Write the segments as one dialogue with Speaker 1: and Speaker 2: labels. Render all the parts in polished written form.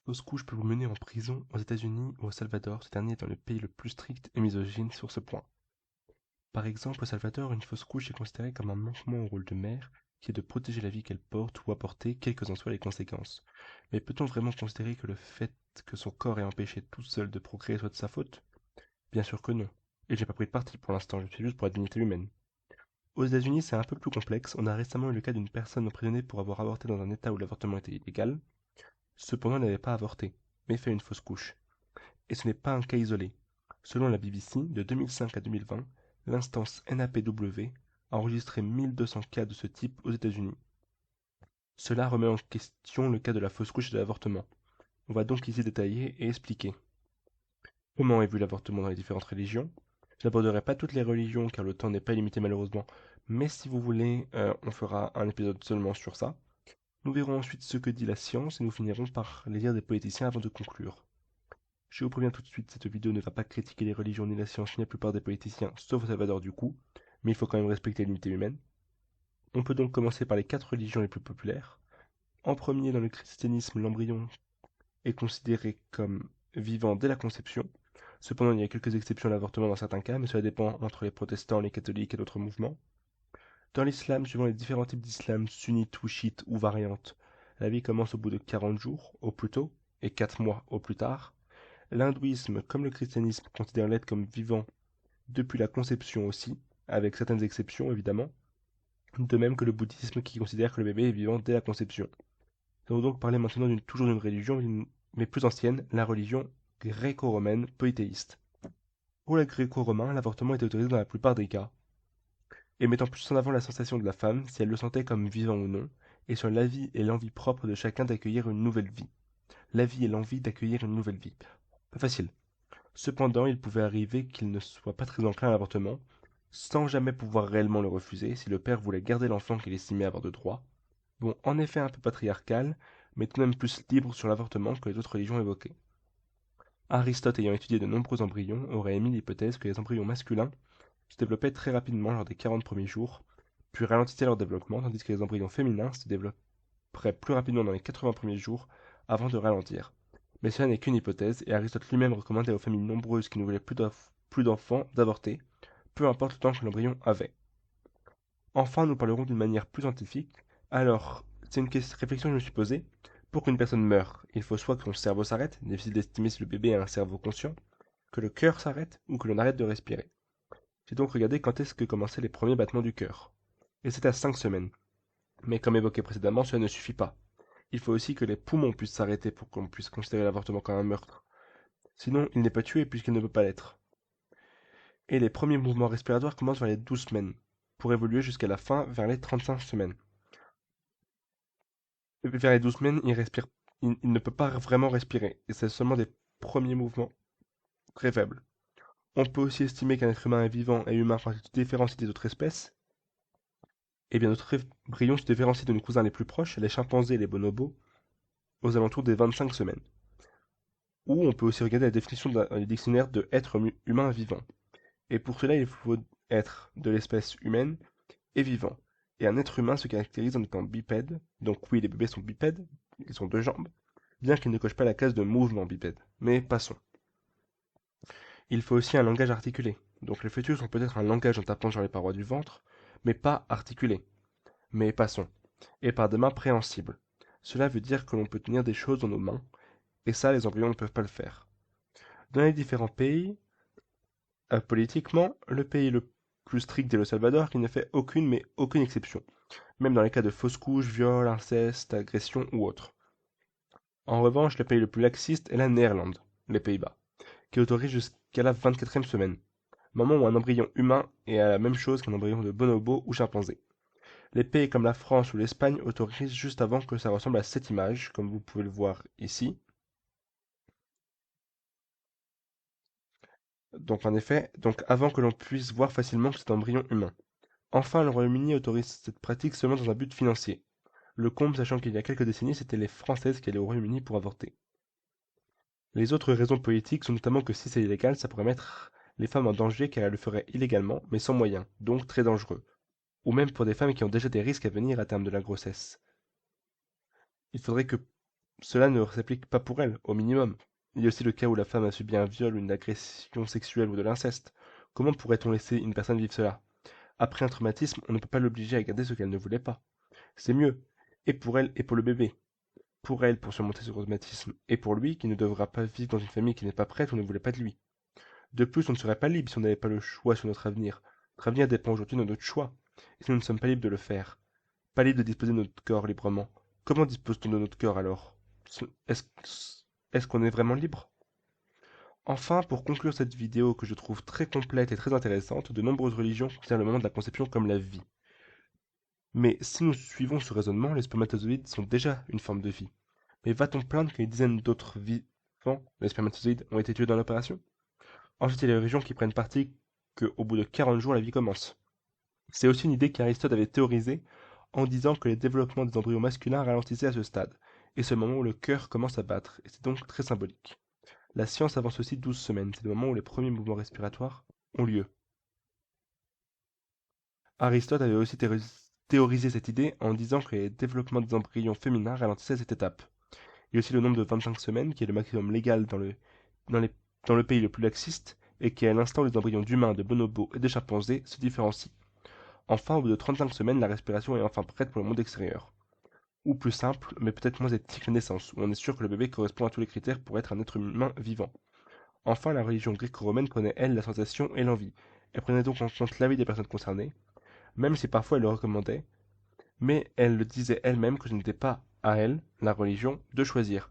Speaker 1: Fausse couche peut vous mener en prison aux États-Unis ou au Salvador, ce dernier étant le pays le plus strict et misogyne sur ce point. Par exemple, au Salvador, une fausse couche est considérée comme un manquement au rôle de mère, qui est de protéger la vie qu'elle porte ou a portée, quelles qu'en soient les conséquences. Mais peut-on vraiment considérer que le fait que son corps ait empêché tout seul de procréer soit de sa faute? Bien sûr que non. Et j'ai pas pris de parti pour l'instant, je suis juste pour la dignité humaine. Aux États-Unis, c'est un peu plus complexe. On a récemment eu le cas d'une personne emprisonnée pour avoir avorté dans un état où l'avortement était illégal. Cependant, elle n'avait pas avorté, mais fait une fausse couche. Et ce n'est pas un cas isolé. Selon la BBC, de 2005 à 2020, l'instance NAPW a enregistré 1200 cas de ce type aux États-Unis. Cela remet en question le cas de la fausse couche et de l'avortement. On va donc ici détailler et expliquer. Comment est vu l'avortement dans les différentes religions? Je n'aborderai pas toutes les religions car le temps n'est pas limité malheureusement, mais si vous voulez, on fera un épisode seulement sur ça. Nous verrons ensuite ce que dit la science et nous finirons par les dires des politiciens avant de conclure. Je vous préviens tout de suite, cette vidéo ne va pas critiquer les religions ni la science ni la plupart des politiciens, sauf au Salvador du coup, mais il faut quand même respecter l'unité humaine. On peut donc commencer par les 4 religions les plus populaires. En premier, dans le christianisme, l'embryon est considéré comme vivant dès la conception. Cependant, il y a quelques exceptions à l'avortement dans certains cas, mais cela dépend entre les protestants, les catholiques et d'autres mouvements. Dans l'islam, suivant les différents types d'islam, sunnite ou chiite ou variantes, la vie commence au bout de 40 jours, au plus tôt, et 4 mois au plus tard. L'hindouisme, comme le christianisme, considère l'être comme vivant depuis la conception aussi, avec certaines exceptions évidemment, de même que le bouddhisme qui considère que le bébé est vivant dès la conception. Nous allons donc parler maintenant toujours d'une religion, mais plus ancienne, la religion gréco-romaine polythéiste. Pour les gréco-romains, l'avortement était autorisé dans la plupart des cas, et mettant plus en avant la sensation de la femme, si elle le sentait comme vivant ou non, et sur l'avis et l'envie propre de chacun d'accueillir une nouvelle vie. L'avis et l'envie d'accueillir une nouvelle vie. Pas facile. Cependant, il pouvait arriver qu'il ne soit pas très enclin à l'avortement, sans jamais pouvoir réellement le refuser si le père voulait garder l'enfant qu'il estimait avoir de droit. Bon, en effet un peu patriarcal, mais tout de même plus libre sur l'avortement que les autres religions évoquées. Aristote ayant étudié de nombreux embryons aurait émis l'hypothèse que les embryons masculins se développaient très rapidement lors des 40 premiers jours, puis ralentissaient leur développement, tandis que les embryons féminins se développeraient plus rapidement dans les 80 premiers jours avant de ralentir. Mais cela n'est qu'une hypothèse, et Aristote lui-même recommandait aux familles nombreuses qui ne voulaient plus d'enfants d'avorter, peu importe le temps que l'embryon avait. Enfin, nous parlerons d'une manière plus scientifique. Alors, c'est une réflexion que je me suis posée. Pour qu'une personne meure, il faut soit que son cerveau s'arrête, difficile d'estimer si le bébé a un cerveau conscient, que le cœur s'arrête ou que l'on arrête de respirer. J'ai donc regardé quand est-ce que commençaient les premiers battements du cœur. Et c'est à 5 semaines. Mais comme évoqué précédemment, cela ne suffit pas. Il faut aussi que les poumons puissent s'arrêter pour qu'on puisse considérer l'avortement comme un meurtre. Sinon, il n'est pas tué puisqu'il ne peut pas l'être. Et les premiers mouvements respiratoires commencent vers les 12 semaines, pour évoluer jusqu'à la fin vers les 35 semaines. Vers les 12 semaines, il ne peut pas vraiment respirer, et c'est seulement des premiers mouvements très faibles. On peut aussi estimer qu'un être humain est vivant et humain se différencie des autres espèces. Eh bien, notre embryon se différencie de nos cousins les plus proches, les chimpanzés et les bonobos, aux alentours des 25 semaines. Ou on peut aussi regarder la définition dans le dictionnaire de être humain vivant. Et pour cela, il faut être de l'espèce humaine et vivant. Et un être humain se caractérise en étant bipède, donc oui, les bébés sont bipèdes, ils ont deux jambes, bien qu'ils ne cochent pas la case de mouvement bipède. Mais passons. Il faut aussi un langage articulé. Donc les fœtus ont peut-être un langage en tapant sur les parois du ventre, mais pas articulé. Mais passons. Et par des mains préhensibles. Cela veut dire que l'on peut tenir des choses dans nos mains, et ça, les embryons ne peuvent pas le faire. Dans les différents pays, politiquement, le pays le plus strict est le Salvador, qui ne fait aucune exception, même dans les cas de fausse couche, viol, inceste, agression ou autre. En revanche, le pays le plus laxiste est la Néerlande, les Pays-Bas, qui autorise jusqu'à la 24e semaine, moment où un embryon humain est à la même chose qu'un embryon de bonobo ou chimpanzé. Les pays comme la France ou l'Espagne autorisent juste avant que ça ressemble à cette image, comme vous pouvez le voir ici. Donc en effet, avant que l'on puisse voir facilement que c'est un embryon humain. Enfin, le Royaume-Uni autorise cette pratique seulement dans un but financier. Le comble sachant qu'il y a quelques décennies, c'était les Françaises qui allaient au Royaume-Uni pour avorter. Les autres raisons politiques sont notamment que si c'est illégal, ça pourrait mettre les femmes en danger car elles le feraient illégalement, mais sans moyens, donc très dangereux. Ou même pour des femmes qui ont déjà des risques à venir à terme de la grossesse. Il faudrait que cela ne s'applique pas pour elle, au minimum. Il y a aussi le cas où la femme a subi un viol, une agression sexuelle ou de l'inceste. Comment pourrait-on laisser une personne vivre cela? Après un traumatisme, on ne peut pas l'obliger à garder ce qu'elle ne voulait pas. C'est mieux, et pour elle et pour le bébé. Pour elle, pour surmonter ce traumatisme, et pour lui, qui ne devra pas vivre dans une famille qui n'est pas prête ou ne voulait pas de lui. De plus, on ne serait pas libre si on n'avait pas le choix sur notre avenir. Notre avenir dépend aujourd'hui de notre choix, et si nous ne sommes pas libres de le faire, pas libres de disposer de notre corps librement, comment dispose-t-on de notre corps alors? Est-ce est-ce qu'on est vraiment libre? Enfin, pour conclure cette vidéo que je trouve très complète et très intéressante, de nombreuses religions considèrent le moment de la conception comme la vie. Mais si nous suivons ce raisonnement, les spermatozoïdes sont déjà une forme de vie. Mais va-t-on plaindre que des dizaines d'autres vivants, les spermatozoïdes, ont été tués dans l'opération? Ensuite, il y a les religions qui prennent parti qu'au bout de 40 jours, la vie commence. C'est aussi une idée qu'Aristote avait théorisée en disant que les développements des embryons masculins ralentissaient à ce stade, et c'est le moment où le cœur commence à battre, et c'est donc très symbolique. La science avance aussi 12 semaines, c'est le moment où les premiers mouvements respiratoires ont lieu. Aristote avait aussi théorisé cette idée en disant que les développements des embryons féminins ralentissaient à cette étape. Il y a aussi le nombre de 25 semaines, qui est le maximum légal dans les- dans le pays le plus laxiste, et qui est à l'instant où les embryons d'humains, de bonobos et de chimpanzés se différencient. Enfin, au bout de 35 semaines, la respiration est enfin prête pour le monde extérieur. Ou plus simple, mais peut-être moins éthique, la naissance, où on est sûr que le bébé correspond à tous les critères pour être un être humain vivant. Enfin, la religion gréco-romaine prenait, elle, la sensation et l'envie. Elle prenait donc en compte l'avis des personnes concernées, même si parfois elle le recommandait, mais elle le disait elle-même que ce n'était pas à elle, la religion, de choisir.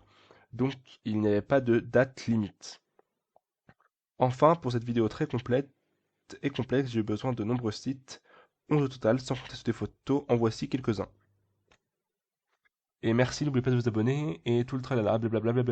Speaker 1: Donc il n'y avait pas de date limite. Enfin, pour cette vidéo très complète et complexe, j'ai eu besoin de nombreux sites, 11 au total, sans compter sur des photos, en voici quelques-uns. Et merci, n'oubliez pas de vous abonner, et tout le tralala, blablabla.